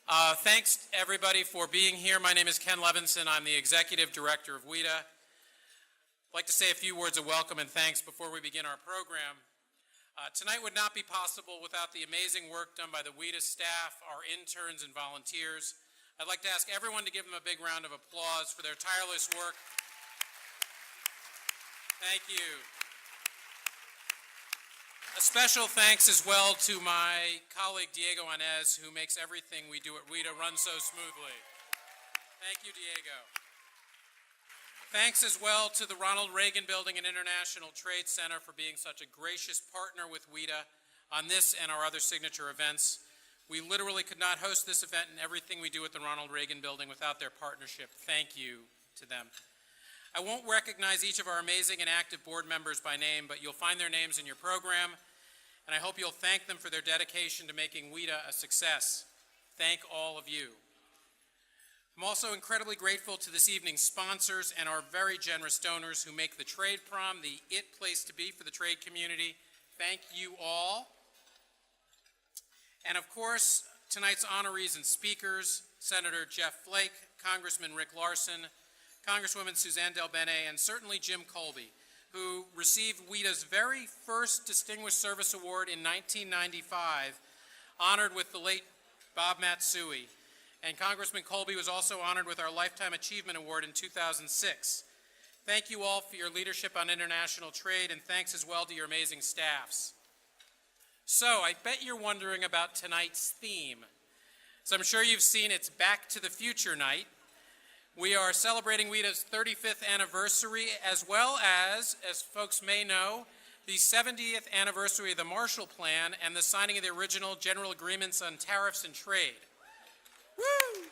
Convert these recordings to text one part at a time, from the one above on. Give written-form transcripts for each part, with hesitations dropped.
Thanks, everybody, for being here. My name is Ken Levinson. I'm the Executive Director of WITA. I'd like to say a few words of welcome and thanks before we begin our program. Tonight would not be possible without the amazing work done by the WITA staff, our interns, and volunteers. I'd like to ask everyone to give them a big round of applause for their tireless work. Thank you. A special thanks as well to my colleague Diego Inez, who makes everything we do at WITA run so smoothly. Thank you, Diego. Thanks as well to the Ronald Reagan Building and International Trade Center for being such a gracious partner with WITA on this and our other signature events. We literally could not host this event and everything we do at the Ronald Reagan Building without their partnership. Thank you to them. I won't recognize each of our amazing and active board members by name, but you'll find their names in your program, and I hope you'll thank them for their dedication to making WITA a success. Thank all of you. I'm also incredibly grateful to this evening's sponsors and our very generous donors who make the Trade Prom the it place to be for the trade community. Thank you all. And of course, tonight's honorees and speakers, Senator Jeff Flake, Congressman Rick Larson, Congresswoman Suzanne DelBene, and certainly Jim Colby, who received WITA's very first Distinguished Service Award in 1995, honored with the late Bob Matsui. And Congressman Colby was also honored with our Lifetime Achievement Award in 2006. Thank you all for your leadership on international trade, and thanks as well to your amazing staffs. So, I bet you're wondering about tonight's theme. So I'm sure you've seen it's Back to the Future night. We are celebrating WITA's 35th anniversary, as well as folks may know, the 70th anniversary of the Marshall Plan and the signing of the original General Agreements on Tariffs and Trade. Woo!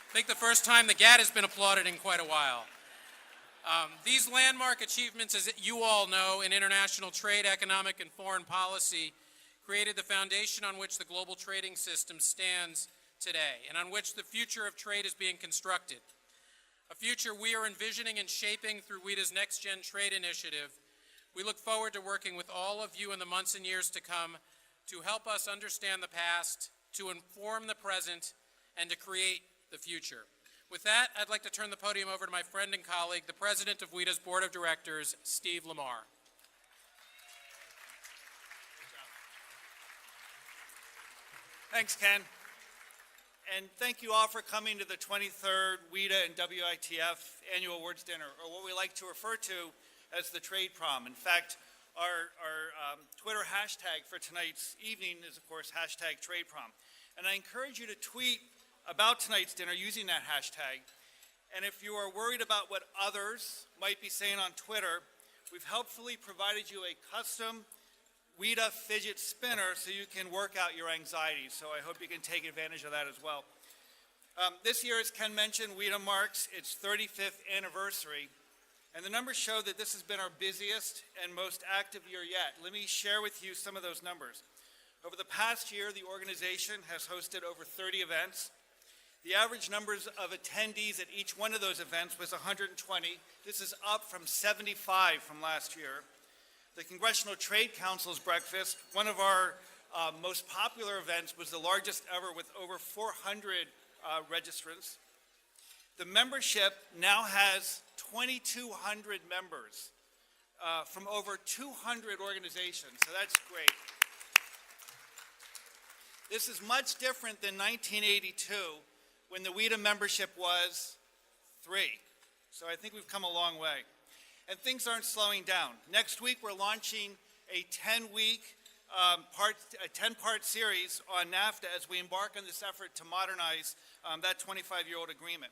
I think the first time the GATT has been applauded in quite a while. These landmark achievements, as you all know, in international trade, economic, and foreign policy, created the foundation on which the global trading system stands today, and on which the future of trade is being constructed. A future we are envisioning and shaping through WITA's Next Gen Trade Initiative. We look forward to working with all of you in the months and years to come to help us understand the past, to inform the present, and to create the future. With that, I'd like to turn the podium over to my friend and colleague, the President of WITA's Board of Directors, Steve Lamar. Thanks, Ken. And thank you all for coming to the 23rd WITA and WITF Annual Awards Dinner, or what we like to refer to as the Trade Prom. In fact, our Twitter hashtag for tonight's evening is, of course, hashtag Trade Prom. And I encourage you to tweet about tonight's dinner using that hashtag. And if you are worried about what others might be saying on Twitter, we've helpfully provided you a custom WITA fidget spinner so you can work out your anxieties. So I hope you can take advantage of that as well. This year, as Ken mentioned, WITA marks its 35th anniversary. And the numbers show that this has been our busiest and most active year yet. Let me share with you some of those numbers. Over the past year, the organization has hosted over 30 events. The average numbers of attendees at each one of those events was 120. This is up from 75 from last year. The Congressional Trade Council's breakfast, one of our most popular events, was the largest ever with over 400 registrants. The membership now has 2,200 members from over 200 organizations, so that's great. This is much different than 1982, when the WITA membership was 3. So I think we've come a long way. And things aren't slowing down. Next week, we're launching a 10-part series on NAFTA as we embark on this effort to modernize that 25-year-old agreement.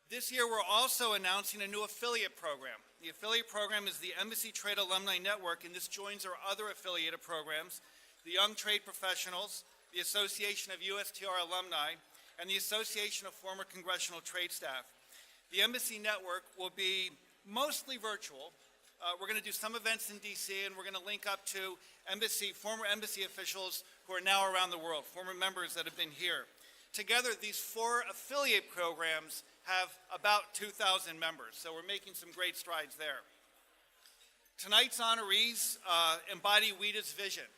This year, we're also announcing a new affiliate program. The affiliate program is the Embassy Trade Alumni Network, and this joins our other affiliated programs, the Young Trade Professionals, the Association of USTR Alumni, and the Association of Former Congressional Trade Staff. The Embassy Network will be mostly virtual. We're going to do some events in D.C., and we're going to link up to former embassy officials who are now around the world, former members that have been here. Together, these 4 affiliate programs have about 2,000 members, so we're making some great strides there. Tonight's honorees embody WITA's vision,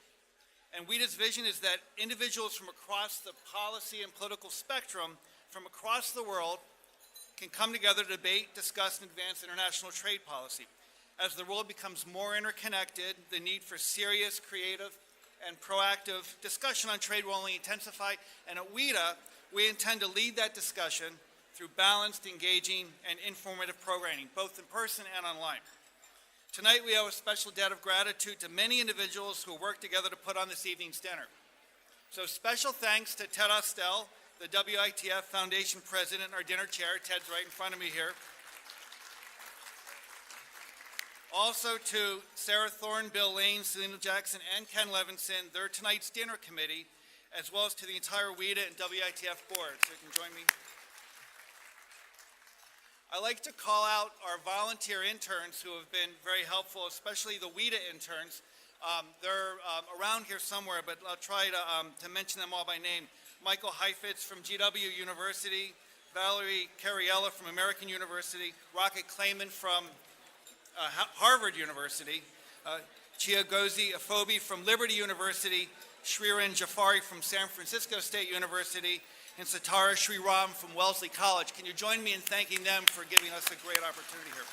And WITA's vision is that individuals from across the policy and political spectrum from across the world can come together to debate, discuss, and advance international trade policy. As the world becomes more interconnected, the need for serious, creative, and proactive discussion on trade will only intensify. And at WITA, we intend to lead that discussion through balanced, engaging, and informative programming, both in person and online. Tonight, we owe a special debt of gratitude to many individuals who worked together to put on this evening's dinner. So special thanks to Ted Ostel, the WITF Foundation President, our dinner chair. Ted's right in front of me here. Also to Sarah Thorne, Bill Lane, Selena Jackson, and Ken Levinson, their tonight's dinner committee, as well as to the entire WITA and WITF board. So you can join me. I like to call out our volunteer interns who have been very helpful, especially the WITA interns. They're around here somewhere, but I'll try to mention them all by name. Michael Heifetz from GW University, Valerie Cariella from American University, Rocket Clayman from Harvard University, Chiagozi Afobi from Liberty University, Shriran Jafari from San Francisco State University, and Satara Sriram from Wellesley College. Can you join me in thanking them for giving us a great opportunity here?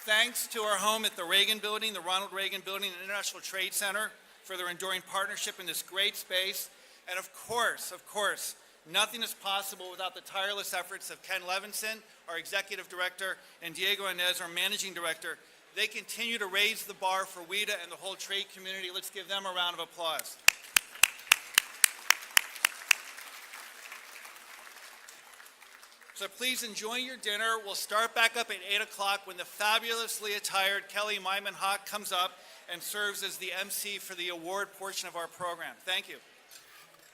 Thanks to our home at the Reagan Building, the Ronald Reagan Building and International Trade Center for their enduring partnership in this great space. And of course, nothing is possible without the tireless efforts of Ken Levinson, our Executive Director, and Diego Inez, our Managing Director. They continue to raise the bar for WITA and the whole trade community. Let's give them a round of applause. So please enjoy your dinner. We'll start back up at 8 o'clock when the fabulously attired Kelly Myman-Hawk comes up and serves as the MC for the award portion of our program. Thank you.